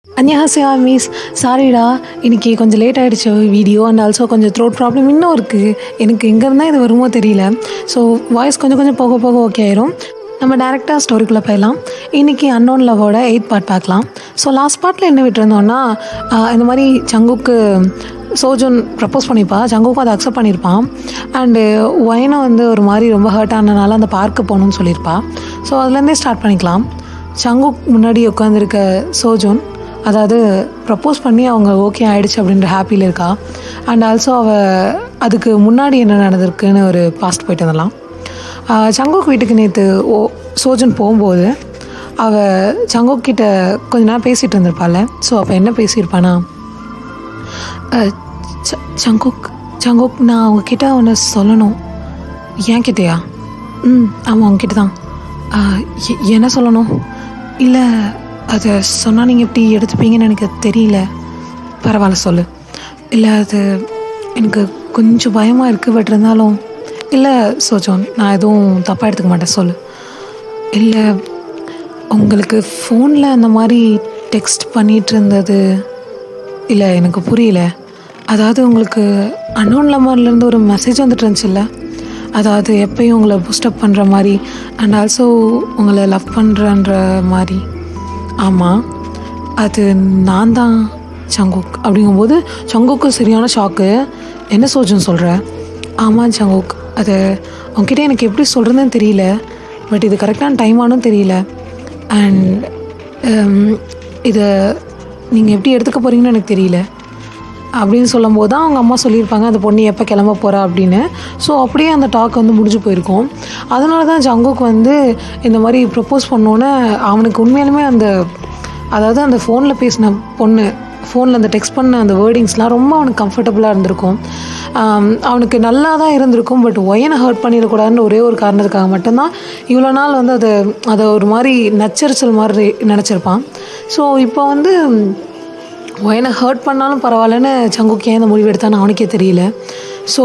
அன்னியாசியா miss, சாரிடா. இன்னைக்கு கொஞ்சம் லேட் ஆகிடுச்சு வீடியோ அண்ட் ஆல்சோ கொஞ்சம் த்ரோட் ப்ராப்ளம் இன்னும் இருக்குது. எனக்கு எங்கேருந்தா இது வருமோ தெரியல. ஸோ வாய்ஸ் கொஞ்சம் கொஞ்சம் போக போக ஓகே ஆயிரும். நம்ம டேரெக்டாக ஸ்டோரிக்குள்ளே போயிடலாம். இன்றைக்கி அன்னோன் லவ்வோட 8th பார்ட் பார்க்கலாம். ஸோ லாஸ்ட் பார்ட்டில் என்ன விட்டுருந்தோன்னா, இந்த மாதிரி சங்குக்கு சோஜன் ப்ரப்போஸ் பண்ணியிருப்பா, சங்குக்கும் அதை அக்செப்ட் பண்ணியிருப்பான். அண்டு ஒயனை வந்து ஒரு மாதிரி ரொம்ப ஹர்ட் ஆனதுனால அந்த பார்க்கு போகணுன்னு சொல்லியிருப்பா. ஸோ அதுலேருந்தே ஸ்டார்ட் பண்ணிக்கலாம். சங்குக் முன்னாடி உட்காந்துருக்க சோஜன், அதாவது ப்ரப்போஸ் பண்ணி அவங்க ஓகே ஆகிடுச்சு அப்படின்ற ஹாப்பியில் இருக்கா. அண்ட் ஆல்சோ அதுக்கு முன்னாடி என்ன நடந்திருக்குன்னு ஒரு பாஸ்ட் போயிட்டு வந்துடலாம். சங்குக் வீட்டுக்கு நேற்று சோஜன் போகும்போது சங்குக் கிட்ட கொஞ்ச நேரம் பேசிகிட்டு இருந்திருப்பாள். ஸோ அப்போ என்ன பேசியிருப்பானா, சங்குக் நான் அவங்கக்கிட்ட ஒன்று சொல்லணும். ஏன் கிட்டேயா? ஆமாம் அவங்கக்கிட்ட தான். என்ன சொல்லணும்? இல்லை, அதை சொன்னால் நீங்கள் எப்படி எடுத்துப்பீங்கன்னு எனக்கு தெரியல. பரவாயில்ல சொல்லு. இல்லை, அது எனக்கு கொஞ்சம் பயமாக இருக்குது. பட் இருந்தாலும் இல்லை சோஜன், நான் எதுவும் தப்பாக எடுத்துக்க மாட்டேன், சொல்லு. இல்லை, உங்களுக்கு ஃபோனில் அந்த மாதிரி டெக்ஸ்ட் பண்ணிகிட்டு இருந்தது இல்லை, எனக்கு புரியல. அதாவது உங்களுக்கு அன்னோன் நம்பர்லேருந்து ஒரு மெசேஜ் வந்துட்டு இருந்துச்சுல்ல, அதாவது எப்பயும் உங்களை பூஸ்டப் பண்ணுற மாதிரி அண்ட் ஆல்சோ உங்களை லவ் பண்ணுறன்ற மாதிரி. ஆமாம், அது நான் தான் சங்குக். அப்படிங்கும்போது சங்குக்கு சரியான ஷாக்கு. என்ன சோஜன் சொல்கிற? ஆமாம் சங்குக், அது உங்ககிட்ட எனக்கு எப்படி சொல்கிறதுன்னு தெரியல. பட் இது கரெக்டான டைமானும் தெரியல. அண்ட் இதை நீங்கள் எப்படி எடுத்துக்க போகிறீங்கன்னு எனக்கு தெரியல அப்படின்னு சொல்லும்போது தான் அவங்க அம்மா சொல்லியிருப்பாங்க அந்த பொண்ணு எப்போ கிளம்ப போகிறா அப்படின்னு. ஸோ அப்படியே அந்த டாக் வந்து முடிஞ்சு போயிருக்கோம். அதனால தான் ஜங்குக்கு வந்து இந்த மாதிரி ப்ரப்போஸ் பண்ணோன்னே அவனுக்கு உண்மையாலுமே அதாவது அந்த ஃபோனில் பேசின பொண்ணு, ஃபோனில் அந்த டெக்ஸ்ட் பண்ண அந்த வேர்டிங்ஸ்லாம் ரொம்ப அவனுக்கு கம்ஃபர்டபுளாக இருந்திருக்கும். அவனுக்கு நல்லா தான் இருந்திருக்கும். பட் ஒயனை ஹர்ட் பண்ணிடக்கூடாதுன்னு ஒரே ஒரு காரணத்துக்காக மட்டும்தான் இவ்வளோ நாள் வந்து அதை ஒரு மாதிரி நச்சரிச்சல் மாதிரி நினச்சிருப்பான். ஸோ இப்போ வந்து ஒயனை ஹர்ட் பண்ணாலும் பரவாயில்லன்னு சங்குக்கு ஏன் இந்த முடிவு எடுத்தான்னு அவனுக்கே தெரியல. ஸோ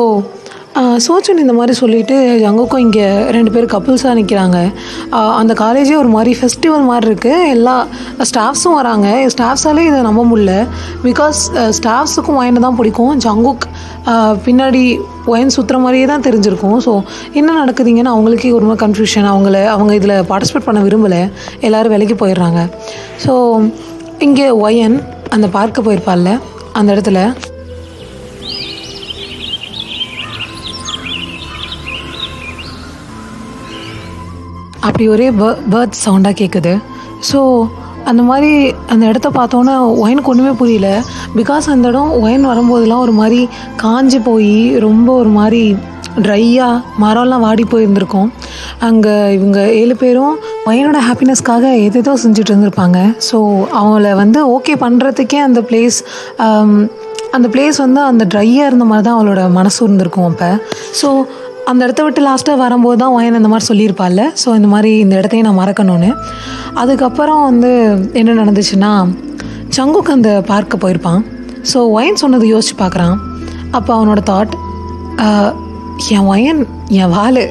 சோஜன் இந்த மாதிரி சொல்லிவிட்டு ஜங்குக்கும் இங்கே 2 பேர் கப்புள்ஸாக நிற்கிறாங்க. அந்த காலேஜே ஒரு மாதிரி ஃபெஸ்டிவல் மாதிரி இருக்குது. எல்லா ஸ்டாஃப்ஸும் வராங்க. ஸ்டாஃப்ஸாலே இதை நம்ப முடியல. பிகாஸ் ஸ்டாஃப்ஸுக்கும் ஒயனை தான் பிடிக்கும். ஜங்குக் பின்னாடி ஒயன் சுற்றுற மாதிரியே தான் தெரிஞ்சிருக்கும். ஸோ என்ன நடக்குதுங்கன்னா அவங்களுக்கே ஒரு மாதிரி கன்ஃபியூஷன். அவங்க இதில் பார்ட்டிசிபேட் பண்ண விரும்பலை. எல்லோரும் விலைக்கு போயிடுறாங்க. ஸோ இங்கே ஒயன் அந்த பார்க்க போயிருப்பாள்ல, அந்த இடத்துல அப்படி ஒரே பேர்த் சவுண்டாக கேட்குது. ஸோ அந்த மாதிரி அந்த இடத்த பார்த்தோன்னே ஒயனுக்கு ஒன்றுமே புரியல. பிகாஸ் அந்த இடம் ஒயன் வரும்போதெல்லாம் ஒரு மாதிரி காஞ்சி போய் ரொம்ப ஒரு மாதிரி ட்ரையாக மரம்லாம் வாடி போயிருந்திருக்கும். அங்கே இவங்க 7 பேரும் ஒயனோட ஹாப்பினஸ்க்காக எதோ செஞ்சுட்டு இருந்திருப்பாங்க. ஸோ அவங்கள வந்து ஓகே பண்ணுறதுக்கே அந்த பிளேஸ் வந்து அந்த ட்ரையாக இருந்த மாதிரி தான் அவளோட மனசு இருந்திருக்கும் அப்போ. ஸோ அந்த இடத்த விட்டு லாஸ்ட்டாக வரும்போது தான் ஒயன் இந்த மாதிரி சொல்லியிருப்பாள்ல, ஸோ இந்த மாதிரி இந்த இடத்தையும் நான் மறக்கணும்னு. அதுக்கப்புறம் வந்து என்ன நடந்துச்சுன்னா, சங்குக்கு அந்த பார்க்க போயிருப்பான். ஸோ ஒயன் சொன்னது யோசிச்சு பார்க்குறான். அப்போ அவனோட தாட், என் ஒயன் என் வாள்,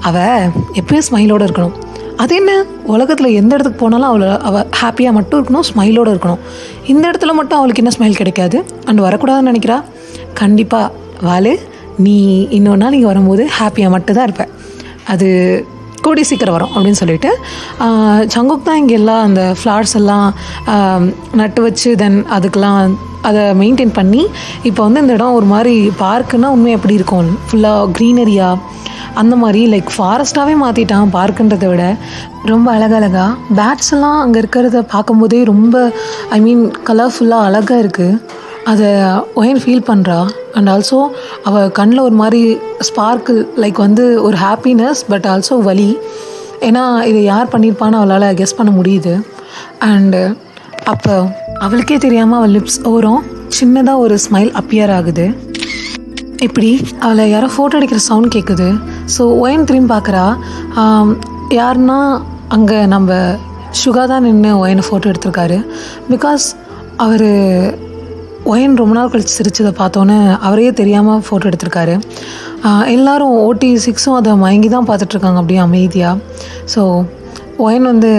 அவள் எப்பயும் ஸ்மைலோடு இருக்கணும். அது என்ன, உலகத்தில் எந்த இடத்துக்கு போனாலும் அவள் ஹாப்பியாக மட்டும் இருக்கணும், ஸ்மைலோடு இருக்கணும். இந்த இடத்துல மட்டும் அவளுக்கு என்ன ஸ்மைல் கிடைக்காது அண்ட் வரக்கூடாதுன்னு நினைக்கிறா? கண்டிப்பாக வாள், நீ இன்னொரு நாள் இங்கே வரும்போது ஹாப்பியாக மட்டும்தான் இருப்பேன். அது கூடி சீக்கிரம் வரும் அப்படின்னு சொல்லிட்டு சங்குக் தான் இங்கே எல்லாம் அந்த ஃப்ளார்ஸ் எல்லாம் நட்டு வச்சு தென் அதுக்கெலாம் அதை மெயின்டைன் பண்ணி இப்போ வந்து இந்த இடம் ஒரு மாதிரி பார்க்குன்னா உண்மையாக எப்படி இருக்கும், ஃபுல்லாக க்ரீனரியாக அந்த மாதிரி லைக் ஃபாரஸ்ட்டாகவே மாற்றிட்டான். பார்க்குன்றதை விட ரொம்ப அழகழகாக பேட்ஸ் எல்லாம் அங்கே இருக்கிறத பார்க்கும்போதே ரொம்ப கலர்ஃபுல்லாக அழகாக இருக்குது. அதை ஒயன் ஃபீல் பண்ணுறா. அண்ட் ஆல்சோ அவள் கண்ணில் ஒரு மாதிரி ஸ்பார்க்கிள், லைக் வந்து ஒரு ஹாப்பினஸ் பட் ஆல்சோ வலி. ஏன்னா இதை யார் பண்ணியிருப்பான்னு அவளால் கெஸ் பண்ண முடியுது. அண்டு அப்போ அவளுக்கே தெரியாமல் அவள் லிப்ஸ் ஓரம் சின்னதாக ஒரு ஸ்மைல் அப்பியர் ஆகுது. இப்படி அவளை யாரோ ஃபோட்டோ எடுக்கிற சவுண்ட் கேட்குது. ஸோ ஒயன் திரும்பி பார்க்குறா. யாருன்னா அங்கே நம்ம சுகா தான் நின்று ஒயனை ஃபோட்டோ எடுத்திருக்காரு. பிகாஸ் அவர் ஒயன் ரொம்ப நாள் கழித்து சிரிச்சதை பார்த்தோன்னே அவரையே தெரியாமல் ஃபோட்டோ எடுத்திருக்காரு. எல்லோரும் OT6ம் அதை மயங்கி தான் பார்த்துட்ருக்காங்க அப்படியே அமைதியாக. ஸோ ஒயன் வந்து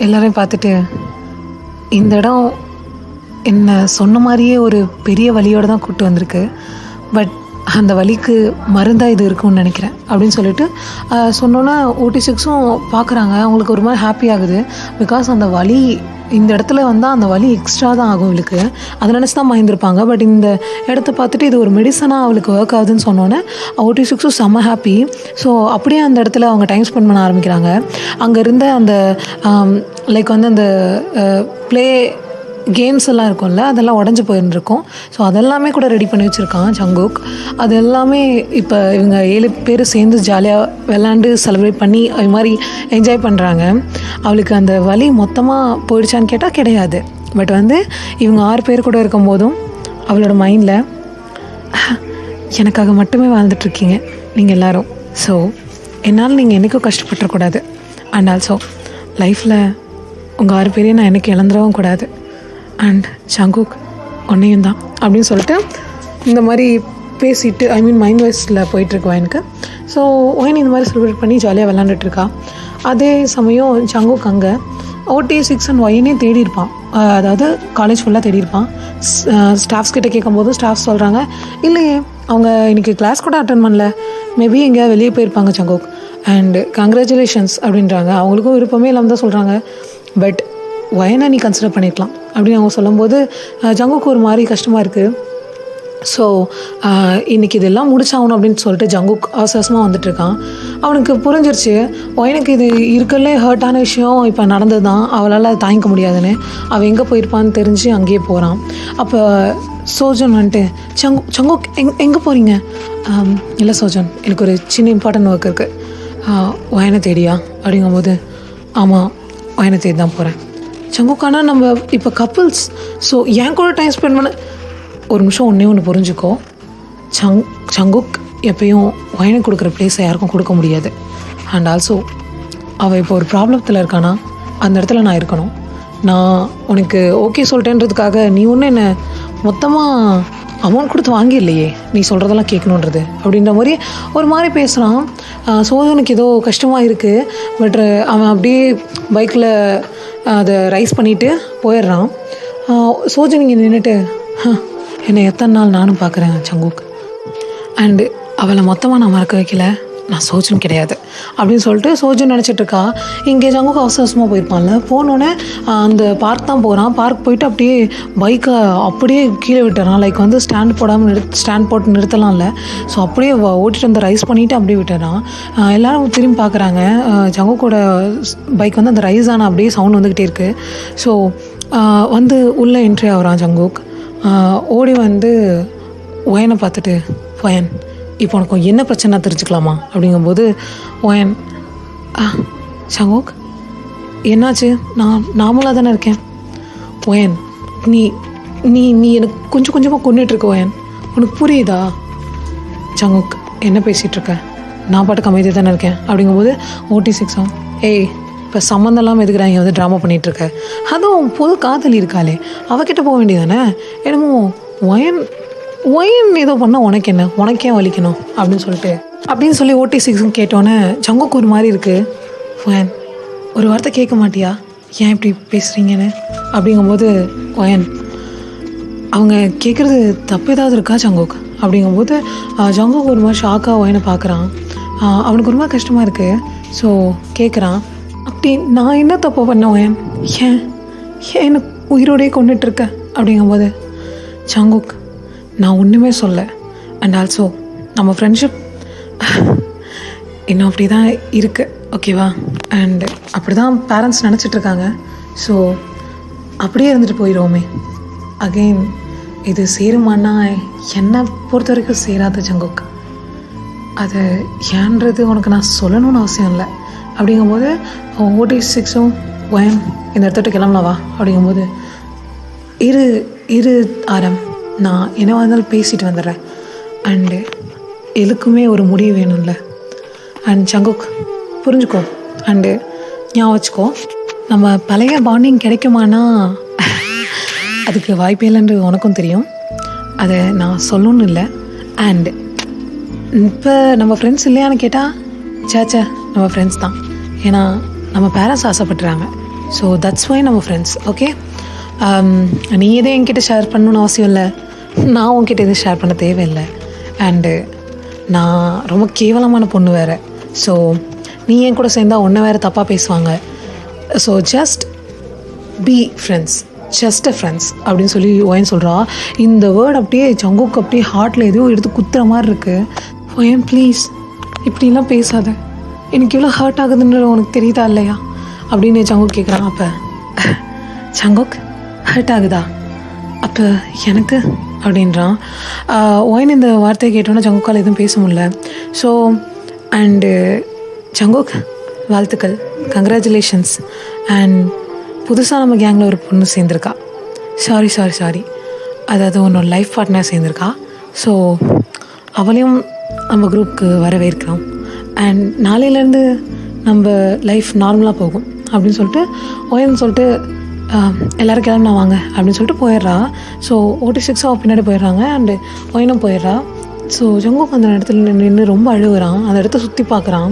எல்லோரையும் பார்த்துட்டு, இந்த இடம் என்ன சொன்ன மாதிரியே ஒரு பெரிய வலியோடு தான் கூப்பிட்டு வந்திருக்கு. பட் அந்த வலிக்கு மருந்தாக இது இருக்கும்னு நினைக்கிறேன் அப்படின்னு சொல்லிட்டு சொன்னோன்னே OT6ம் பார்க்குறாங்க. அவங்களுக்கு ஒரு மாதிரி ஹாப்பி ஆகுது. பிகாஸ் அந்த வலி இந்த இடத்துல வந்தால் அந்த வலி எக்ஸ்ட்ரா தான் ஆகும் அவளுக்கு. அதை நினச்சி தான் பயந்துருப்பாங்க. பட் இந்த இடத்த பார்த்துட்டு இது ஒரு மெடிசனாக அவளுக்கு ஒர்க் ஆகுதுன்னு சொன்னோன்னே OT6ம் செம்ம ஹாப்பி. ஸோ அப்படியே அந்த இடத்துல அவங்க டைம் ஸ்பெண்ட் பண்ண ஆரம்பிக்கிறாங்க. அங்கே இருந்த அந்த லைக் வந்து அந்த ப்ளே கேம்ஸ் எல்லாம் இருக்கும்ல, அதெல்லாம் உடஞ்சி போயிருந்துருக்கும். ஸோ அதெல்லாமே கூட ரெடி பண்ணி வச்சுருக்கான் ஜங்குக். அது எல்லாமே இப்போ இவங்க 7 பேர் சேர்ந்து ஜாலியாக விளாண்டு செலிப்ரேட் பண்ணி அது மாதிரி என்ஜாய் பண்ணுறாங்க. அவளுக்கு அந்த வலி மொத்தமாக போயிடுச்சான்னு கேட்டால் கிடையாது. பட் வந்து இவங்க 6 பேர் கூட இருக்கும்போதும் அவளோட மைண்டில் எனக்காக மட்டுமே வாழ்ந்துட்டுருக்கீங்க நீங்கள் எல்லோரும். ஸோ என்னால் நீங்கள் என்றைக்கும் கஷ்டப்பட்டுறக்கூடாது. அண்ட் ஆல்சோ லைஃப்பில் உங்கள் 6 பேரையும் நான் எனக்கு இழந்துடவும் கூடாது. அண்ட் ஜங்குக் ஒன்றையும் தான் அப்படின்னு சொல்லிட்டு இந்த மாதிரி பேசிட்டு மைண்ட் வாய்ஸில் போயிட்டுருக்கு ஒயனுக்கு. ஸோ ஒயன் இந்த மாதிரி செலிப்ரேட் பண்ணி ஜாலியாக விளாண்டுட்ருக்கா. அதே சமயம் ஜங்குக் அங்கே OT6 அண்ட் ஒயனே தேடி இருப்பான். அதாவது காலேஜ் ஃபுல்லாக தேடி இருப்பான். ஸ்டாஃப்ஸ் கிட்டே கேட்கும்போது ஸ்டாஃப் சொல்கிறாங்க, இல்லையே அவங்க இன்றைக்கி கிளாஸ் கூட அட்டன் பண்ணல, மேபி எங்கேயா வெளியே போயிருப்பாங்க ஜங்குக். அண்டு கங்க்ராச்சுலேஷன்ஸ் அப்படின்றாங்க. அவங்களுக்கும் விருப்பமே இல்லாமல் தான் சொல்கிறாங்க. பட் ஒயனை நீ கன்சிடர் பண்ணிக்கலாம் அப்படின்னு அவங்க சொல்லும்போது ஜங்குக்கு ஒரு மாதிரி கஷ்டமாக இருக்குது. ஸோ இன்றைக்கி இதெல்லாம் முடிச்சாகணும் அப்படின்னு சொல்லிட்டு ஜங்குக் அவசரமாக வந்துட்டுருக்கான். அவனுக்கு புரிஞ்சிருச்சு ஒயனுக்கு இது இருக்கலே ஹர்ட்டான விஷயம் இப்போ நடந்தது தான், அவளால் தாங்கிக்க முடியாதுன்னு. அவள் எங்கே போயிருப்பான்னு தெரிஞ்சு அங்கேயே போகிறான். அப்போ சோஜன் வந்துட்டு ஜங்குக் எங்கே போகிறீங்க? இல்லை சோஜன், எனக்கு ஒரு சின்ன இம்பார்ட்டன்ட் ஒர்க் இருக்குது. ஒயனை தேடியா அப்படிங்கும்போது ஆமாம் ஒயனை தேடி தான் போகிறேன். ஜங்குக்கானா நம்ம இப்போ கப்புள்ஸ், ஸோ என் கூட டைம் ஸ்பெண்ட் பண்ண ஒரு நிமிஷம் ஒன்று புரிஞ்சுக்கோ. ஜங்குக் எப்பயும் ஒயனுக்கு கொடுக்குற ப்ளேஸை யாருக்கும் கொடுக்க முடியாது. அண்ட் ஆல்சோ அவள் இப்போ ஒரு ப்ராப்ளத்தில் இருக்கானா அந்த இடத்துல நான் இருக்கணும். நான் உனக்கு ஓகே சொல்லிட்டேன்றதுக்காக நீ ஒன்று என்னை மொத்தமாக அமௌண்ட் கொடுத்து வாங்கிடலையே, நீ சொல்கிறதெல்லாம் கேட்கணுன்றது அப்படின்ற மாதிரி ஒரு மாதிரி பேசுகிறான். சோதனுக்கு ஏதோ கஷ்டமாக இருக்குது. பட் அவன் அப்படியே பைக்கில் அதை ரைஸ் பண்ணிவிட்டு போயிடுறான். சோஜன் இங்கே நின்றுட்டு என்னை எத்தனை நாள் நானும் பார்க்குறேன் ஜங்குக். அண்டு அவளை மொத்தமாக நான் மறக்க வைக்கல, நான் சோஜன் கிடையாது அப்படின்னு சொல்லிட்டு சோஜன் நினச்சிட்ருக்கா. இங்கே ஜங்குக்கு அவசரமாக போயிருப்பான்ல, போனோடனே அந்த பார்க் தான் போகிறான். பார்க் போயிட்டு அப்படியே பைக்கை அப்படியே கீழே விட்டுறான். லைக் வந்து ஸ்டாண்ட் போட்டு நிறுத்தலாம் இல்லை. ஸோ அப்படியே ஓட்டிட்டு வந்து ரைஸ் பண்ணிவிட்டு அப்படியே விட்டுறான். எல்லோரும் திரும்பி பார்க்குறாங்க. ஜங்குக்கோட பைக் வந்து அந்த ரைஸ் ஆனால் அப்படியே சவுண்ட் வந்துக்கிட்டே இருக்குது. ஸோ வந்து உள்ளே என்ட்ரி ஆகிறான் ஜங்குக். ஓடி வந்து ஒயனை பார்த்துட்டு, ஒயன் இப்போ உனக்கு என்ன பிரச்சனை தெரிஞ்சுக்கலாமா அப்படிங்கும்போது ஒயன் ஜங்குக் என்னாச்சு, நான் நார்மலாக தானே இருக்கேன். ஒயன் நீ நீ நீ எனக்கு கொஞ்சம் கொஞ்சமாக கொண்டுட்ருக்க ஒயன், உனக்கு புரியுதா? ஜங்குக் என்ன பேசிகிட்ருக்க, நான் பாட்டுக்கு அமைதியாக தானே இருக்கேன் அப்படிங்கும்போது OT6 ஏய் இப்போ சம்மந்தம் இல்லாமல் எதுக்கு இங்கே வந்து ட்ராமா பண்ணிகிட்ருக்க, அதுவும் பொது காதலி இருக்காளே அவகிட்ட போக வேண்டியதானே, என்னமோ ஒயன் ஏதோ பண்ணால் உனக்கு என்ன, உனக்கே வலிக்கணும் அப்படின்னு சொல்லி OT6 கேட்டோன்னே ஜங்குக்கு ஒரு மாதிரி இருக்குது. ஒயன் ஒரு வார்த்தை கேட்க மாட்டியா, ஏன் இப்படி பேசுகிறீங்கன்னு அப்படிங்கும்போது ஒயன் அவங்க கேட்குறது தப்பு ஏதாவது இருக்கா ஜங்குக் அப்படிங்கும்போது ஜங்குக் ஒரு மாதிரி ஷாக்காக ஒயனை பார்க்குறான். அவனுக்கு ஒரு மாதிரி கஷ்டமாக இருக்குது. ஸோ கேட்குறான், அப்படி நான் என்ன தப்பு பண்ணேன் ஒயன், ஏன் என்ன உயிரோடையே கொண்டுட்ருக்க அப்படிங்கும்போது ஜங்குக் நான் ஒன்றுமே சொல்ல. அண்ட் ஆல்சோ நம்ம ஃப்ரெண்ட்ஷிப் இன்னும் அப்படி தான் இருக்குது, ஓகேவா? அண்டு அப்படி தான் பேரண்ட்ஸ் நினச்சிட்ருக்காங்க. ஸோ அப்படியே இருந்துட்டு போயிடுவோமே. அகெயின் இது சேருமானா என்னை பொறுத்த வரைக்கும் சேராத ஜங்குக். அது ஏன்றது உனக்கு நான் சொல்லணும்னு அவசியம் இல்லை அப்படிங்கும்போது OT6 ஒயன் இந்த இடத்துட்டு கிளம்பலவா அப்படிங்கும்போது இரு ஆரம், நான் என்ன வந்தாலும் பேசிட்டு வந்துடுறேன். அண்டு எதுக்குமே ஒரு முடிவு வேணும்ல. அண்ட் ஜங்குக் புரிஞ்சுக்கோ, அண்டு ஞாபகம் வச்சுக்கோ, நம்ம பழைய பாண்டிங் கிடைக்குமானா அதுக்கு வாய்ப்பே இல்லைன்னு உனக்கும் தெரியும். அதை நான் சொல்லணும்னு இல்லை. அண்டு இப்போ நம்ம ஃப்ரெண்ட்ஸ் இல்லையான்னு கேட்டால் சேச்சா நம்ம ஃப்ரெண்ட்ஸ் தான். ஏன்னா நம்ம பேரண்ட்ஸ் ஆசைப்பட்டுறாங்க. ஸோ தட்ஸ் வை நம்ம ஃப்ரெண்ட்ஸ், ஓகே? நீ எதுவும் என்கிட்ட ஷேர் பண்ணணுன்னு அவசியம் இல்லை, நான் உன்கிட்ட எதுவும் ஷேர் பண்ண தேவையில்லை. அண்டு நான் ரொம்ப கேவலமான பொண்ணு வேறு. ஸோ நீ என் கூட சேர்ந்தால் ஒன்றை வேறு தப்பாக பேசுவாங்க. So just be friends, just a friends அப்படின்னு சொல்லி ஒயன் சொல்கிறா. இந்த வேர்டு அப்படியே ஜங்குக்கு அப்படியே ஹார்ட்டில் எதுவும் எடுத்து குத்துற மாதிரி இருக்குது. ஒயன் ப்ளீஸ் இப்படிலாம் பேசாத, எனக்கு எவ்வளோ ஹர்ட் ஆகுதுன்ற உனக்கு தெரியுதா இல்லையா அப்படின்னு ஜங்குக் கேட்குறான். அப்போ ஜங்குக் ஹர்ட் ஆகுதா, அப்போ எனக்கு அப்படின்றான். ஒயன் இந்த வார்த்தையை கேட்டோன்னா ஜங்குக்கால் எதுவும் பேச முடியல. ஸோ அண்டு ஜங்குக் வாழ்த்துக்கள், கங்க்ராச்சுலேஷன்ஸ். அண்ட் புதுசாக நம்ம கேங்கில் ஒரு பொண்ணு சேர்ந்துருக்கா. சாரி அதாவது உன்னோட லைஃப் பார்ட்னர் சேர்ந்துருக்கா. ஸோ அவளையும் நம்ம குரூப்புக்கு வரவேற்கிறோம். அண்ட் நாளையிலேருந்து நம்ம லைஃப் நார்மலாக போகும் அப்படின்னு சொல்லிட்டு ஒயன்னு சொல்லிட்டு எல்லோரும் கிளம்பினா வாங்க அப்படின்னு சொல்லிட்டு போயிடுறா. ஸோ OT6 அவள் பின்னாடி போயிடுறாங்க. அண்டு ஒயனும் போயிடுறா. ஸோ ஜங்குக் அந்த இடத்துல நின்று ரொம்ப அழுகுறான். அந்த இடத்த சுற்றி பார்க்குறான்.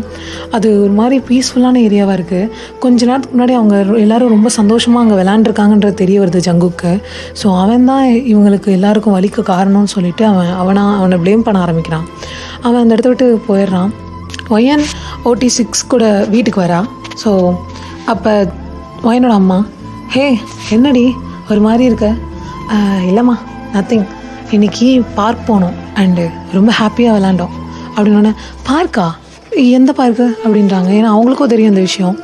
அது ஒரு மாதிரி பீஸ்ஃபுல்லான ஏரியாவாக இருக்குது. கொஞ்ச நேரத்துக்கு முன்னாடி அவங்க எல்லோரும் ரொம்ப சந்தோஷமாக அங்கே விளாண்டுருக்காங்கன்றது தெரிய வருது ஜங்குக்கு. ஸோ அவன் தான் இவங்களுக்கு எல்லாருக்கும் வலிக்க காரணம்னு சொல்லிட்டு அவனை ப்ளேம் பண்ண ஆரம்பிக்கிறான். அவன் அந்த இடத்த விட்டு போயிடுறான். ஒயன் OT6 கூட வீட்டுக்கு வரா. ஸோ அப்போ ஒயனோட அம்மா, ஹே என்னடி ஒரு மாதிரி இருக்க? இல்லைம்மா நத்திங், இன்றைக்கி பார்க் போனோம் அண்டு ரொம்ப ஹாப்பியாக விளாண்டோம் அப்படின்னோடனே, பார்க்கா? எந்த பார்க்கு அப்படின்றாங்க. ஏன்னா அவங்களுக்கும் தெரியும் இந்த விஷயம்.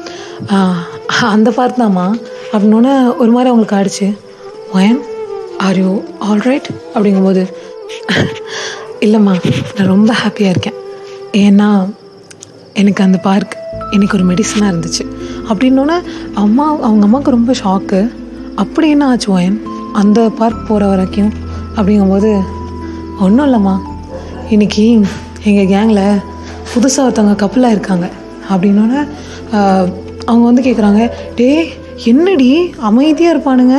அந்த பார்க் தான்மா அப்படின்னோடனே ஒரு மாதிரி அவங்களுக்கு ஆயிடுச்சு. ஒயன் ஆர் யூ ஆல்ரைட் அப்படிங்கும்போது, இல்லைம்மா நான் ரொம்ப ஹாப்பியாக இருக்கேன், ஏன்னா எனக்கு அந்த பார்க் எனக்கு ஒரு மெடிசனாக இருந்துச்சு அப்படின்னோடனே அவங்க அம்மாவுக்கு ரொம்ப ஷாக்கு. அப்படி என்ன ஆச்சு ஒயன் அந்த பார்க் போகிற வரைக்கும் அப்படிங்கும்போது, ஒன்றும் இல்லைம்மா, இன்றைக்கி எங்கள் கேங்கில் புதுசாக ஒருத்தவங்க கப்பலாக இருக்காங்க அப்படின்னோடனே அவங்க வந்து கேட்குறாங்க, டே என்னடி அமைதியாக இருப்பானுங்க,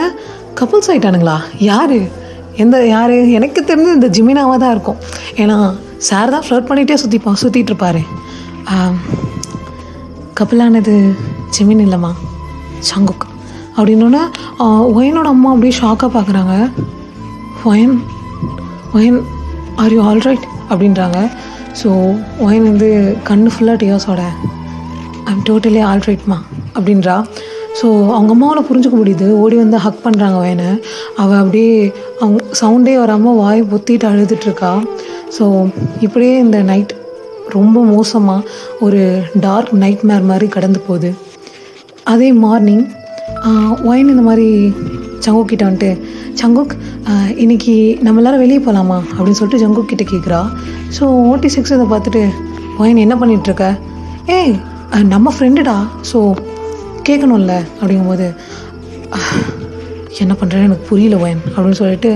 கப்புள்ஸ் ஆகிட்டானுங்களா? யார் யார்? எனக்கு தெரிஞ்சு இந்த ஜிமினாவாக தான் இருக்கும். ஏன்னா சார் தான் ஃப்ளர்ட் பண்ணிகிட்டே சுற்றிட்டு இருப்பார். கப்பலானது ஜிமின் இல்லைம்மா, ஜங்குக் அப்படின்னோடனே ஒயனோட அம்மா அப்படியே ஷாக்காக பார்க்குறாங்க. ஒயன் ஆர் யூ ஆல்ரைட் அப்படின்றாங்க. ஸோ ஒயன் வந்து கண்ணு ஃபுல்லாக டியோஸோட ஐம் டோட்டலி ஆல்ரைட்மா அப்படின்றா. ஸோ அவங்க அம்மாவில் புரிஞ்சுக்க முடியுது. ஓடி வந்து ஹக் பண்ணுறாங்க ஒயனை. அவள் அப்படியே அவங்க சவுண்டே வராமல் வாய் பொத்திட்டு அழுதுட்ருக்கா. ஸோ இப்படியே இந்த நைட் ரொம்ப மோசமாக ஒரு டார்க் நைட் மேர் மாதிரி கடந்து போகுது. அதே மார்னிங் ஒயன் இந்த மாதிரி ஜங்குக் கிட்ட வந்துட்டு, ஜங்குக் இன்றைக்கி நம்ம எல்லோரும் வெளியே போகலாமா அப்படின்னு சொல்லிட்டு ஜங்குக் கிட்ட கேட்குறா. ஸோ OT6 இதை பார்த்துட்டு, ஒயன் என்ன பண்ணிகிட்ருக்க? ஏய் நம்ம ஃப்ரெண்டுடா, ஸோ கேட்கணும்ல அப்படிங்கும்போது, என்ன பண்ணுறேன்னு எனக்கு புரியல ஒயன் அப்படின்னு சொல்லிட்டு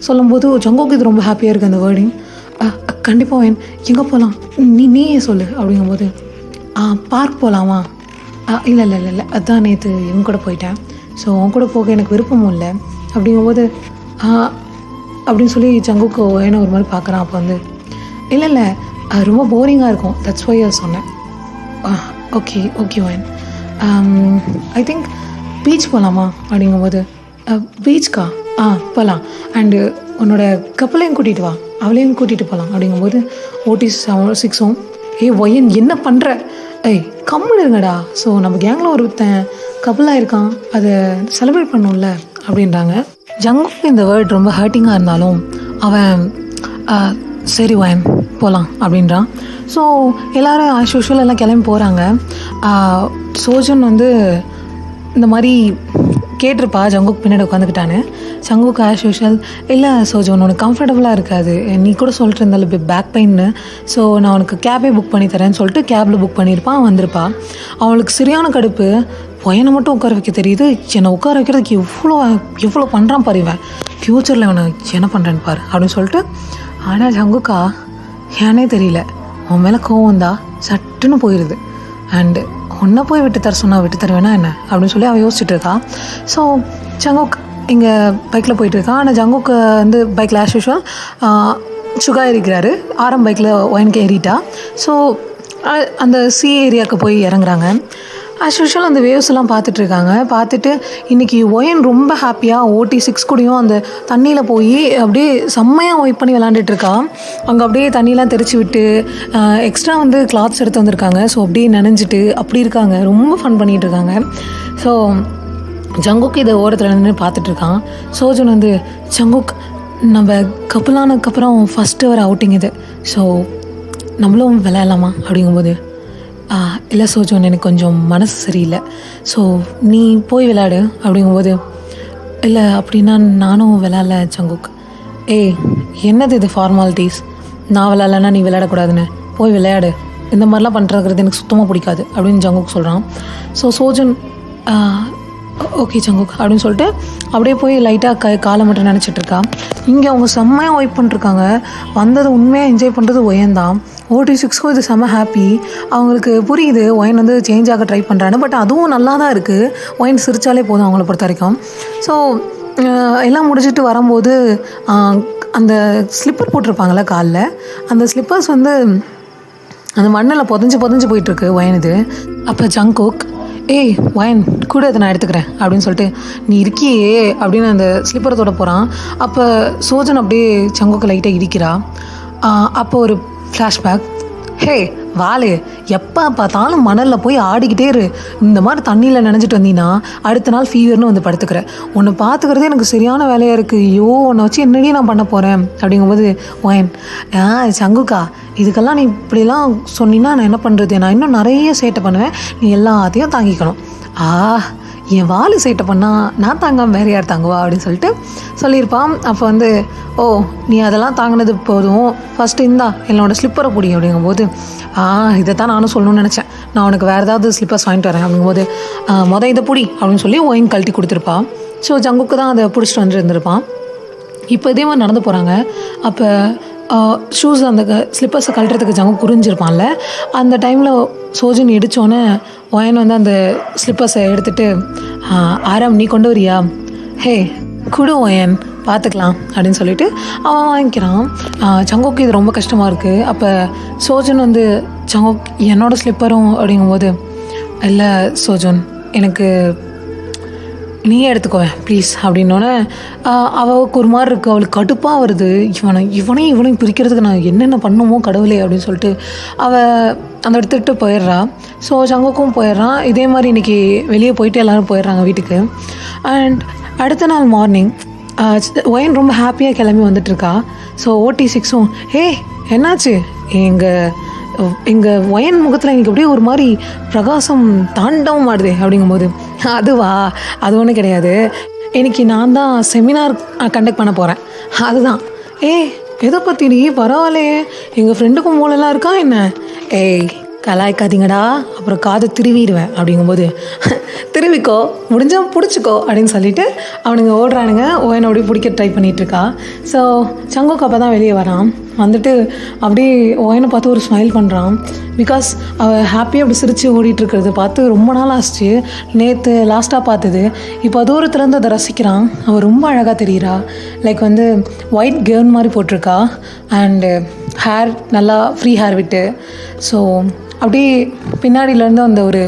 சொல்லும்போது ஜங்குக்கு இது ரொம்ப ஹாப்பியாக இருக்குது அந்த வேர்டிங். கண்டிப்பாக ஒயன் எங்கே போகலாம், நீயே சொல்லு அப்படிங்கும்போது, பார்க் போகலாமா? இல்லை அதுதான் நேற்று இவங்க கூட போயிட்டேன், ஸோ அவங்க கூட போக எனக்கு விருப்பமும் இல்லை அப்படிங்கும்போது அப்படின்னு சொல்லி ஜங்குக்கு ஒயனை ஒரு மாதிரி பார்க்குறான். அப்போ வந்து இல்லை ரொம்ப போரிங்காக இருக்கும், தட்ஸ் வை சொன்னேன். Okay wine, I think beach போகலாமா அப்படிங்கும்போது, பீச்க்கா போகலாம், அண்டு உன்னோட கப்பலையும் கூட்டிகிட்டு வா, அவளையும் கூட்டிகிட்டு போகலாம் அப்படிங்கும்போது OT6ம், ஒயன் என்ன பண்ணுற, கம்முன்னு இருங்கடா, ஸோ நம்ம கேங்கில் ஒருத்தன் கப்பலாக இருக்கான், அதை செலிப்ரேட் பண்ணோம்ல அப்படின்றாங்க. ஜங்குக்கு இந்த வேர்ட் ரொம்ப ஹர்ட்டிங்காக இருந்தாலும் அவன் சரி ஒயன் போகலாம் அப்படின்றான். ஸோ எல்லோரும் ஆஸ் யூஷுவல் எல்லாம் கிளம்பி போகிறாங்க. சோஜன் வந்து இந்த மாதிரி கேட்டிருப்பா ஜங்குக் பின்னாடி உட்காந்துக்கிட்டான்னு. ஜங்குக் ஆஸ் யூஷுவல், இல்லை சோஜன் உனக்கு கம்ஃபர்டபுளாக இருக்காது, நீ கூட சொல்லிட்டு இருந்தாலும் இப்போ பேக் பெயின்னு, ஸோ நான் உனக்கு கேபே புக் பண்ணி தரேன்னு சொல்லிட்டு கேபில் புக் பண்ணியிருப்பான். வந்திருப்பா. அவளுக்கு சரியான கடுப்பு, பையனை மட்டும் உட்கார வைக்க தெரியுது, என்னை உட்கார வைக்கிறதுக்கு எவ்வளோ பண்ணுறான் பாரு, இவன் ஃப்யூச்சரில் இவனை என்ன பண்ணுறேன்னு பாரு அப்படின்னு சொல்லிட்டு. ஆனால் ஜங்குக்கா ஏனே தெரியல, உன் மேலே கோவம் தான் சட்டுன்னு போயிடுது. அண்டு ஒன்றை போய் விட்டு தர சொன்னால் விட்டு தருவேனா என்ன அப்படின்னு சொல்லி அவள் யோசிச்சுட்டு இருக்கா. ஸோ ஜங்குக் இங்கே பைக்கில் போயிட்டுருக்கான். ஆனால் ஜங்குக்கு வந்து பைக்கில் ஆஸ் யூஷுவல் சுகா ஏறிக்கிறாரு, பைக்கில் ஒயனுக்கு ஏறிட்டா. ஸோ அந்த சி ஏரியாவுக்கு போய் இறங்குறாங்க. ஆஸ் யூஷுவல் அந்த வேவ்ஸ்லாம் பார்த்துட்ருக்காங்க. பார்த்துட்டு இன்றைக்கி ஒயன் ரொம்ப ஹாப்பியாக OT6 கூடயும் அந்த தண்ணியில் போய் அப்படியே செம்மையாக ஒய்ப் பண்ணி விளாண்டுட்டுருக்கா. அங்கே அப்படியே தண்ணியெலாம் தெளித்து விட்டு எக்ஸ்ட்ரா வந்து கிளாத்ஸ் எடுத்து வந்திருக்காங்க. ஸோ அப்படியே நனைஞ்சிட்டு அப்படி இருக்காங்க. ரொம்ப ஃபன் பண்ணிகிட்ருக்காங்க. ஸோ ஜங்குக் இதை ஓரத்தில் நின்று பார்த்துட்ருக்கான். சோஜன் வந்து ஜங்குக் நம்ம கப்புலானதுக்கப்புறம் ஃபஸ்ட்டு வர அவுட்டிங் இது. ஸோ நம்மளும் விளையாடலாமா அப்படிங்கும்போது இல்லை சோஜன் எனக்கு கொஞ்சம் மனசு சரியில்லை, ஸோ நீ போய் விளையாடு அப்படிங்கும்போது இல்லை அப்படின்னா நானும் விளையாடல ஜங்குக். ஏய் என்னது இது ஃபார்மாலிட்டிஸ், நான் விளையாடலன்னா நீ விளையாடக்கூடாதுன்னு, போய் விளையாடு, இந்த மாதிரிலாம் பண்ணுறது எனக்கு சுத்தமாக பிடிக்காது அப்படின்னு ஜங்குக் சொல்கிறான். ஸோ சோஜன் ஓகே ஜங்குக் அப்படின்னு சொல்லிட்டு அப்படியே போய் லைட்டாக காலை மட்டும் நினச்சிட்ருக்கா. இங்கே அவங்க செம்மையாக ஒய்ப் பண்ணிருக்காங்க. வந்தது உண்மையாக என்ஜாய் பண்ணுறது ஒயன் தான். OT6க்கும் இது செம்ம ஹாப்பி. அவங்களுக்கு புரியுது ஒயன் வந்து சேஞ்ச் ஆக ட்ரை பண்ணுறான்னு. பட் அதுவும் நல்லா தான் இருக்குது. ஒயன் சிரித்தாலே போதும் அவங்கள பொறுத்த வரைக்கும். ஸோ எல்லாம் முடிச்சுட்டு வரும்போது அந்த ஸ்லிப்பர் போட்டிருப்பாங்களே காலில், அந்த ஸ்லிப்பர்ஸ் வந்து அந்த மண்ணில் புதஞ்சு போயிட்டுருக்கு ஒயன் இது. அப்போ ஜங்குக் ஏய் ஒயன் கூட இதை நான் எடுத்துக்கிறேன் அப்படின்னு சொல்லிட்டு நீ இருக்கியே அப்படின்னு அந்த ஸ்லிப்பரை தொட போகிறான். அப்போ சோஜன் அப்படியே ஜங்குக்கு லைட்டாக இடிக்கிறா. அப்போ ஒரு ஃப்ளாஷ்பேக். ஹே வாலு, எப்போ பார்த்தாலும் மணலில் போய் ஆடிக்கிட்டே இரு, இந்த மாதிரி தண்ணியில் நினைஞ்சிட்டு வந்தீங்கன்னா அடுத்த நாள் ஃபீவர்னு வந்து படுத்துக்கிறேன், உன்னை பார்த்துக்கிறதே எனக்கு சரியான வேலையாக இருக்குது, ஐயோ உன்னை வச்சு என்னடி நான் பண்ண போகிறேன் அப்படிங்கும்போது ஒயன் சங்குக்கா இதுக்கெல்லாம் நீ இப்படிலாம் சொன்னீங்கன்னா நான் என்ன பண்ணுறது, நான் இன்னும் நிறைய சேட்டை பண்ணுவேன், நீ எல்லாத்தையும் தாங்கிக்கணும். என் வாலு சேட்டை பண்ணால் நான் தாங்காமல் வேறு யார் தாங்குவா அப்படின்னு சொல்லிட்டு சொல்லியிருப்பான். அப்போ வந்து ஓ நீ அதெல்லாம் தாங்கினது போதும், ஃபஸ்ட்டு இந்தா என்னோடய ஸ்லிப்பரை பிடி அப்படிங்கும்போது இதை தான் நானும் சொல்லணும்னு நினச்சேன், நான் உனக்கு வேறு ஏதாவது ஸ்லிப்பர்ஸ் வாங்கிட்டு வரேன் அப்படிங்கும்போது இதை பிடி அப்படின்னு சொல்லி ஒயின் கழட்டி கொடுத்துருப்பான். ஸோ ஜங்குக்கு தான் அதை பிடிச்சிட்டு வந்துட்டு இருந்திருப்பான். இப்போ இதே மாதிரி நடந்து போகிறாங்க. அப்போ ஷூஸ் அந்த ஸ்லிப்பர்ஸை கழட்டுறதுக்கு ஜங்கு குறிஞ்சிருப்பான்ல, அந்த டைமில் சோஜன் இடித்தோன்னே ஒயன் வந்து அந்த ஸ்லிப்பர்ஸை எடுத்துகிட்டு ஆராம் நீ கொண்டு வரியா, ஹே குடு ஒயன் பார்த்துக்கலாம் அப்படின்னு சொல்லிட்டு அவன் வாங்கிக்கிறான். ஜங்குக்கு இது ரொம்ப கஷ்டமாக இருக்குது. அப்போ சோஜன் வந்து ஜங்குக் என்னோடய ஸ்லிப்பரும் அப்படிங்கும்போது இல்லை சோஜன் எனக்கு நீயே எடுத்துக்கோவேன் ப்ளீஸ் அப்படின்னோடனே அவளுக்கு ஒரு மாதிரி இருக்குது, அவளுக்கு கடுப்பாக வருது, இவனையும் பிரிக்கிறதுக்கு நான் என்னென்ன பண்ணுமோ கடவுளே அப்படின்னு சொல்லிட்டு அவள் அந்த எடுத்துகிட்டு போயிடுறா. ஸோ ஜங்குக்கும் போயிடுறான். இதே மாதிரி இன்றைக்கி வெளியே போயிட்டு எல்லோரும் போயிடுறாங்க வீட்டுக்கு. அண்ட் அடுத்த நாள் மார்னிங் ஒயன் ரொம்ப ஹாப்பியாக கிளம்பி வந்துட்டுருக்கா. ஸோ OT6ம் என்னாச்சு எங்கள் ஒயன் முகத்தில் எனக்கு அப்படியே ஒரு மாதிரி பிரகாசம் தாண்டவும் மாடுது அப்படிங்கும்போது அது ஒன்றும் கிடையாது, இன்னைக்கு நான் தான் செமினார் கண்டக்ட் பண்ண போகிறேன், அதுதான். எதை பற்றி நீ பரவாயில்லையே, எங்கள் ஃப்ரெண்டுக்கும் மூலெல்லாம் இருக்கா என்ன, கலாய்க்காதீங்கடா அப்புறம் காதை திருவிடுவேன் அப்படிங்கும்போது திருவிக்கோ முடிஞ்சால் பிடிச்சிக்கோ அப்படின்னு சொல்லிட்டு அவனுங்க ஓடுறானுங்க. ஓயனை அப்படியே பிடிக்க ட்ரை பண்ணிகிட்ருக்கா. ஸோ ஜங்குக் அப்போ தான் வெளியே வரான். வந்துட்டு அப்படியே ஓயனை பார்த்து ஒரு ஸ்மைல் பண்ணுறான். பிகாஸ் அவள் ஹாப்பியாக அப்படி சிரித்து ஓடிட்டுருக்கிறது பார்த்து ரொம்ப நாள் ஆச்சு, நேற்று லாஸ்ட்டாக பார்த்தது. இப்போ தூரத்துலேருந்து அதை ரசிக்கிறான். அவள் ரொம்ப அழகாக தெரிகிறா. லைக் வந்து ஒயிட் கவுன் மாதிரி போட்டிருக்கா அண்டு ஹேர் நல்லா ஃப்ரீ ஹேர் விட்டு. ஸோ அப்படியே பின்னாடியிலேருந்து அந்த ஒரு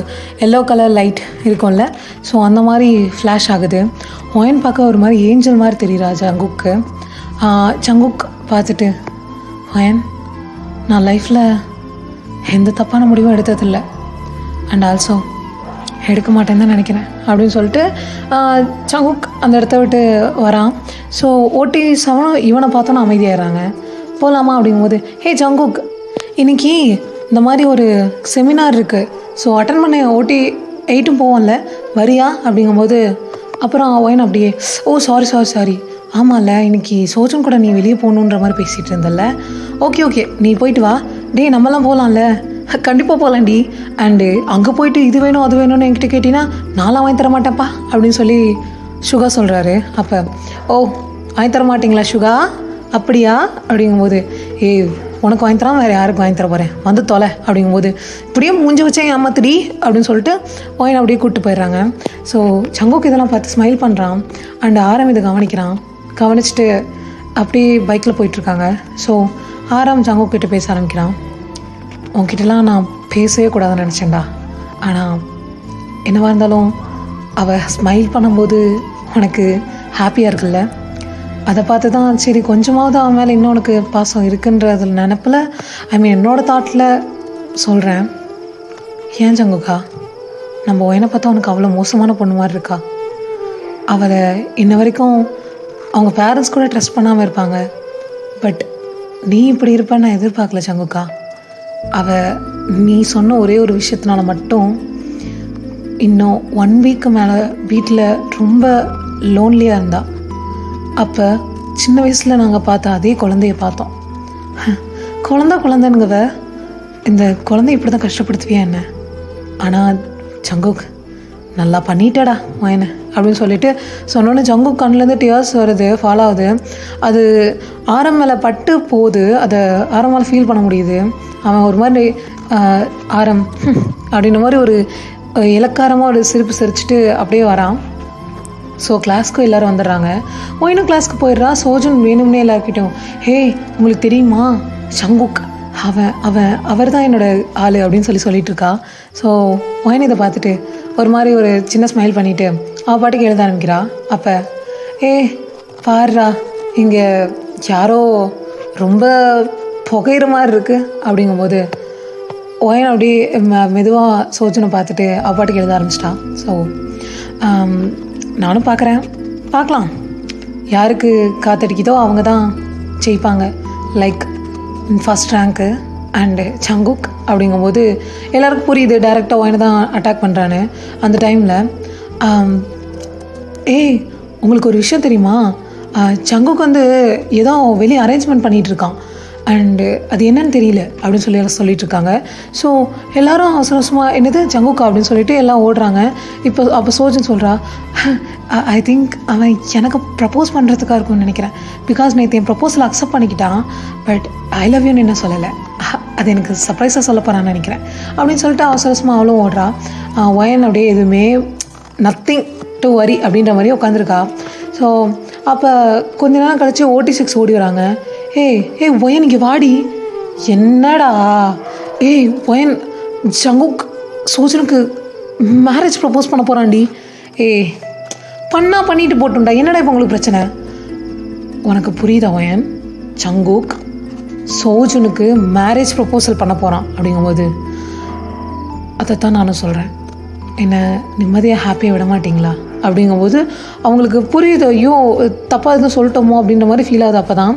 எல்லோ கலர் லைட் இருக்கும்ல, ஸோ அந்த மாதிரி ஃப்ளாஷ் ஆகுது. ஒயன் பார்க்க ஒரு மாதிரி ஏஞ்சல் மாதிரி தெரியுறா ஜங்குக்கு. ஜங்குக் பார்த்துட்டு ஒயன் நான் லைஃப்பில் எந்த தப்பான முடிவும் எடுத்ததில்லை அண்ட் ஆல்சோ எடுக்க மாட்டேன்னு தான் நினைக்கிறேன் அப்படின்னு சொல்லிட்டு ஜங்குக் அந்த இடத்த விட்டு வரான். ஸோ OT7 இவனை பார்த்தோன்னா அமைதியாகிறாங்க. போகலாமா அப்படிங்கும்போது ஜங்குக் இன்னைக்கு இந்த மாதிரி ஒரு செமினார் இருக்குது, ஸோ அட்டன் பண்ண OT8 போவோம்ல வரியா அப்படிங்கும்போது அப்புறம் ஒயன் அப்படியே சாரி ஆமாம்ல இன்னைக்கு சோஜன் கூட நீ வெளியே போகணுன்ற மாதிரி பேசிகிட்டு இருந்தல்ல, ஓகே நீ போயிட்டு வா, நம்மலாம் போகலாம்ல, கண்டிப்பாக போகலாண்டி, அண்டு அங்கே போயிட்டு இது வேணும் அது வேணும்னு என்கிட்ட கேட்டிங்கன்னா நான்லாம் வாங்கி தர மாட்டேன்ப்பா அப்படின்னு சொல்லி சுகா சொல்கிறாரு. அப்போ வாங்கி தர மாட்டிங்களா சுகா, அப்படியா அப்படிங்கும்போது உனக்கு வாங்கி தரான் வேறு யாருக்கு வாங்கி தர போகிறேன், வந்து தொலை அப்படிங்கும்போது இப்படியே மூஞ்சி வச்சேன் ஏமாத்துடி அப்படின்னு சொல்லிட்டு ஒயன் அப்படியே கூப்பிட்டு போயிடுறாங்க. ஸோ ஜங்குக் இதெல்லாம் பார்த்து ஸ்மைல் பண்ணுறான் அண்ட் ஆரம் இதை கவனிச்சுட்டு அப்படியே பைக்கில் போயிட்டுருக்காங்க. ஸோ ஆரம் ஜங்குக் கிட்ட பேச ஆரம்பிக்கிறான். உன்கிட்டலாம் நான் பேசவே கூடாதுன்னு நினச்சேன்டா, ஆனால் என்னவா இருந்தாலும் அவள் ஸ்மைல் பண்ணும்போது உனக்கு ஹாப்பியாக இருக்குல்ல, அதை பார்த்து தான் சரி கொஞ்சமாவது அவன் மேலே இன்னும் உனக்கு பாசம் இருக்குன்ற நினப்பில் என்னோடய தாட்டில் சொல்கிறேன். ஏன் சங்குக்கா, நம்ம ஒயனை பார்த்தா உனக்கு அவ்வளோ மோசமான பொண்ணு மாதிரி இருக்கா? அவளை இன்ன வரைக்கும் அவங்க பேரண்ட்ஸ் கூட ட்ரஸ்ட் பண்ணாமல் இருப்பாங்க. பட் நீ இப்படி இருப்பேன்னு நான் எதிர்பார்க்கல சங்குக்கா. நீ சொன்ன ஒரே ஒரு விஷயத்தினால மட்டும் இன்னும் 1 வீக்கு மேலே வீட்டில் ரொம்ப லோன்லியாக இருந்தா. அப்போ சின்ன வயசில் நாங்கள் பார்த்த அதே குழந்தைய பார்த்தோம். குழந்தைங்கவ இந்த குழந்தைய இப்படி தான் கஷ்டப்படுத்துவியா என்ன? ஆனால் ஜங்குக் நல்லா பண்ணிட்டடா வயனை அப்படின்னு சொல்லிட்டு சொன்னோன்னே ஜங்குக் கண்ணிலேருந்து டியர்ஸ் வருது, ஃபாலோ ஆகுது. அது ஆரம் மேலே பட்டு போகுது, அதை ஆரம் மேலே ஃபீல் பண்ண முடியுது. அவன் ஒரு மாதிரி ஆரம் அப்படின்ற மாதிரி ஒரு இலக்காரமாக ஒரு சிரிப்பு சிரிச்சுட்டு அப்படியே வரான். ஸோ கிளாஸ்க்கு எல்லோரும் வந்துடுறாங்க. ஒயினும் கிளாஸ்க்கு போயிடுறா. சோஜன் வேணும்னே எல்லாருக்கிட்டும், ஹே உங்களுக்கு தெரியுமா ஜங்குக் அவர் தான் என்னோடய ஆள் அப்படின்னு சொல்லிட்டு இருக்கா. ஸோ ஒயின் இதை பார்த்துட்டு ஒரு மாதிரி ஒரு சின்ன ஸ்மைல் பண்ணிவிட்டு அவள் பாட்டுக்கு எழுத ஆரம்பிக்கிறா. அப்போ பாருடா இங்கே யாரோ ரொம்ப புகையிற மாதிரி இருக்குது அப்படிங்கும்போது ஒயின் அப்படியே மெதுவாக சோஜனை பார்த்துட்டு அவள் பாட்டுக்கு எழுத ஆரம்பிச்சிட்டா. ஸோ நானும் பார்க்கலாம் யாருக்கு காத்தடிக்குதோ அவங்க தான் ஜெயிப்பாங்க. Like first rank and Jungkook அப்படிங்கும்போது எல்லாருக்கும் புரியுது டைரெக்டாக ஒயினை தான் அட்டாக் பண்ணுறான்னு. அந்த டைமில் உங்களுக்கு ஒரு விஷயம் தெரியுமா, ஜங்குக் ஏதோ வெளியே அரேஞ்ச்மெண்ட் பண்ணிகிட்ருக்கான் அண்டு அது என்னன்னு தெரியல அப்படின்னு சொல்லிட்டு இருக்காங்க. ஸோ எல்லோரும் அவசரமாக என்னது ஜங்குக்கா அப்படின்னு சொல்லிட்டு எல்லாம் ஓடுறாங்க. அப்போ சோஜன் சொல்கிறா, ஐ திங்க் அவன் எனக்கு ப்ரப்போஸ் பண்ணுறதுக்காக இருக்கும்னு நினைக்கிறேன். பிகாஸ் நேற்று என் ப்ரப்போசல் அக்செப்ட் பண்ணிக்கிட்டான், பட் ஐ லவ் யூன்னு என்ன சொல்லலை, அது எனக்கு சர்ப்ரைஸாக சொல்ல போகிறான்னு நினைக்கிறேன் அப்படின்னு சொல்லிட்டு அவசரமாக அவளும் ஓடுறா. ஒயன் அப்படியே எதுவுமே நத்திங் டு வரி அப்படின்ற மாதிரி உட்காந்துருக்கா. ஸோ அப்போ கொஞ்ச நேரம் கழித்து OT6 ஓடி வராங்க. ஒயன் இங்கே வாடி. என்னடா ஒயன் ஜங்குக் சோஜனுக்கு மேரேஜ் ப்ரப்போஸ் பண்ண போகிறான்டி. பண்ணிட்டு போட்டுண்டா, என்னடா இப்போ உங்களுக்கு பிரச்சனை? உனக்கு புரியுதா ஒயன், ஜங்குக் சோஜனுக்கு மேரேஜ் ப்ரப்போசல் பண்ண போகிறான் அப்படிங்கும்போது அதைத்தான் நானும் சொல்கிறேன், என்னை நிம்மதியாக ஹாப்பியாக விட மாட்டிங்களா அப்படிங்கும்போது அவங்களுக்கு புரியுது. ஐயோ தப்பாக எதுவும் சொல்லிட்டோமோ அப்படின்ற மாதிரி ஃபீல் ஆகுது. அப்போ தான்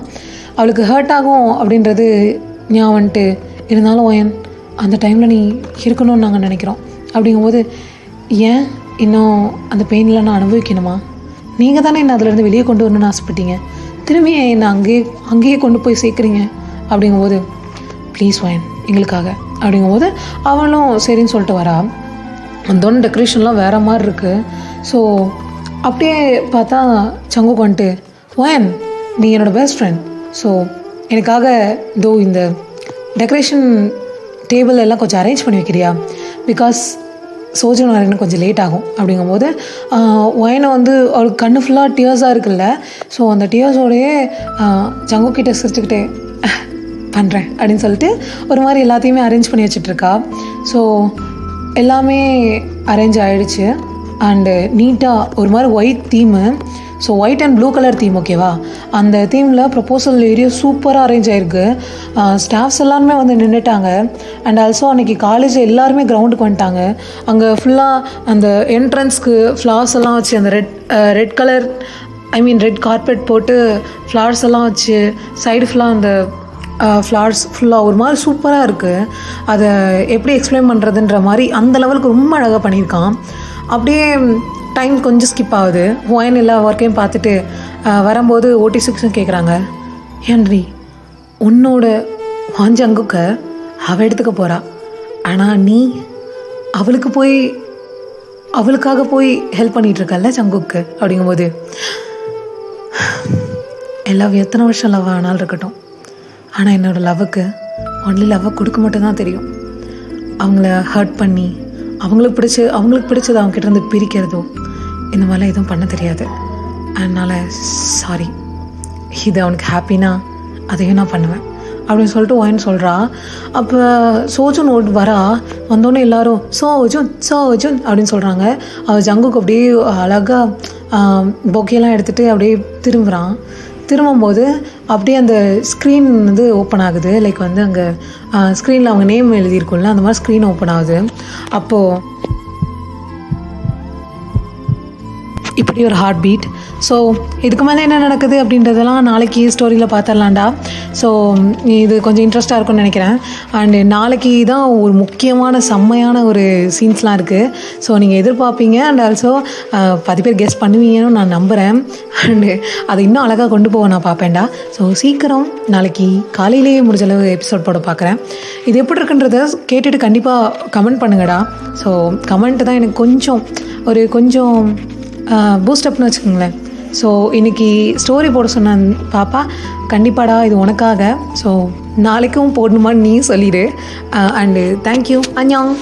அவளுக்கு ஹர்ட் ஆகும் அப்படின்றது ஞாபகம் இருந்தாலும் ஒயன் அந்த டைமில் நீ இருக்கணும்னு நாங்கள் நினைக்கிறோம் அப்படிங்கும்போது, ஏன் இன்னும் அந்த பெயின்லாம் நான் அனுபவிக்கணுமா? நீங்கள் தானே என்ன அதிலேருந்து வெளியே கொண்டு வரணும்னு ஆசைப்பட்டீங்க, திரும்பி என்னை அங்கேயே கொண்டு போய் சேர்க்குறீங்க அப்படிங்கும்போது, ப்ளீஸ் ஒயன் எங்களுக்காக அப்படிங்கும்போது அவளும் சரின்னு சொல்லிட்டு வரா. அந்த டெக்கரேஷன்லாம் வேறு மாதிரி இருக்குது. ஸோ அப்படியே பார்த்தா ஜங்குக் ஒயன் நீ என்னோடய பெஸ்ட் ஃப்ரெண்ட், ஸோ எனக்காக இந்த டெக்கரேஷன் டேபிள் எல்லாம் கொஞ்சம் அரேஞ்ச் பண்ணி வைக்கிறியா, பிகாஸ் சோஜன் வர இன்னும் கொஞ்சம் லேட் ஆகும் அப்படிங்கும்போது ஒயனை அவளுக்கு கண்ணு ஃபுல்லாக டியர்ஸாக இருக்குல்ல. ஸோ அந்த டியர்ஸோடையே ஜங்குக் கிட்ட சிரிச்சுக்கிட்டே பண்ணுறேன் அப்படின்னு சொல்லிட்டு ஒரு மாதிரி எல்லாத்தையுமே அரேஞ்ச் பண்ணி வச்சிட்ருக்கா. ஸோ எல்லாமே அரேஞ்ச் ஆகிடுச்சு அண்டு நீட்டாக ஒரு மாதிரி white theme. So white and blue colour theme, ஓகேவா? அந்த தீமில் ப்ரப்போசல் ஏரியா சூப்பராக அரேஞ்ச் ஆகிருக்கு. ஸ்டாஃப்ஸ் எல்லாருமே நின்றுட்டாங்க. அண்ட் ஆல்சோ அன்றைக்கி காலேஜ் எல்லாருமே கிரவுண்டுக்கு வந்துட்டாங்க. அங்கே ஃபுல்லாக அந்த என்ட்ரன்ஸ்க்கு ஃப்ளவர்ஸ் எல்லாம் வச்சு அந்த ரெட் கலர் ரெட் கார்பெட் போட்டு ஃப்ளவர்ஸ் எல்லாம் வச்சு சைடு ஃபுல்லாக அந்த ஃப்ளவர்ஸ் ஃபுல்லாக ஒரு மாதிரி சூப்பராக இருக்குது. அதை எப்படி எக்ஸ்பிளைன் பண்ணுறதுன்ற மாதிரி அந்த லெவலுக்கு ரொம்ப அழகாக பண்ணியிருக்கான். அப்படியே டைம் கொஞ்சம் ஸ்கிப் ஆகுது. ஒயன் எல்லா ஒர்க்கையும் பார்த்துட்டு வரும்போது OT6 கேட்குறாங்க, ஹென்ரி உன்னோட ஜங்குக்க அவள் எடுத்துக்க போகிறா, ஆனால் நீ அவளுக்காக போய் ஹெல்ப் பண்ணிகிட்ருக்கல்ல ஜங்குக்கு அப்படிங்கும்போது, எல்லாம் எத்தனை வருஷம் லவ் ஆனாலும் இருக்கட்டும், ஆனால் என்னோடய லவ்வுக்கு ஒன்லி லவ்வை கொடுக்க மட்டும்தான் தெரியும். அவங்கள ஹர்ட் பண்ணி அவங்களுக்கு பிடிச்சது அவங்ககிட்ட இருந்து பிரிக்கிறதோ இந்த மாதிரிலாம் எதுவும் பண்ண தெரியாது. அதனால் சாரி, இது அவனுக்கு ஹாப்பினா அதையும் நான் பண்ணுவேன் அப்படின்னு சொல்லிட்டு ஒயன் சொல்கிறா. அப்போ சோஜன் வரா, வந்தோடனே எல்லாரும் சோ ஜுன் அப்படின்னு சொல்கிறாங்க. ஜங்குக்கு அப்படியே அழகாக பொக்கையெல்லாம் எடுத்துகிட்டு அப்படியே திரும்பும்போது அப்படியே அந்த ஸ்க்ரீன் வந்து ஓப்பன் ஆகுது. லைக் வந்து அங்கே ஸ்க்ரீனில் அவங்க நேம் எழுதியிருக்கும்ல, அந்த மாதிரி ஸ்க்ரீன் ஓப்பன் ஆகுது. அப்போது இப்படி ஒரு ஹார்ட் பீட். ஸோ இதுக்கு மேலே என்ன நடக்குது அப்படின்றதெல்லாம் நாளைக்கு ஸ்டோரியில் பார்த்துடலாம்டா. ஸோ இது கொஞ்சம் இன்ட்ரெஸ்ட்டாக இருக்கும்னு நினைக்கிறேன். அண்டு நாளைக்கு தான் ஒரு முக்கியமான செம்மையான ஒரு சீன்ஸ்லாம் இருக்குது. ஸோ நீங்கள் எதிர்பார்ப்பீங்க அண்ட் ஆல்சோ பாதி பேர் கெஸ் பண்ணுவீங்கன்னு நான் நம்புகிறேன். அண்டு அதை இன்னும் அழகாக கொண்டு போக நான் பார்ப்பேன்டா. ஸோ சீக்கிரம் நாளைக்கு காலையிலேயே முடிஞ்சளவு எபிசோட் போட பார்க்குறேன். இது எப்படி இருக்குன்றத கேட்டுட்டு கண்டிப்பாக கமெண்ட் பண்ணுங்கடா. ஸோ கமெண்ட்டு தான் எனக்கு கொஞ்சம் பூஸ்டப்னு வச்சுக்கோங்களேன். ஸோ இன்றைக்கி ஸ்டோரி போட சொன்ன பாப்பா, கண்டிப்பாடா இது உனக்காக. ஸோ நாளைக்கும் போடணுமான்னு நீ சொல்லிடு. And thank you. அன்யாங்.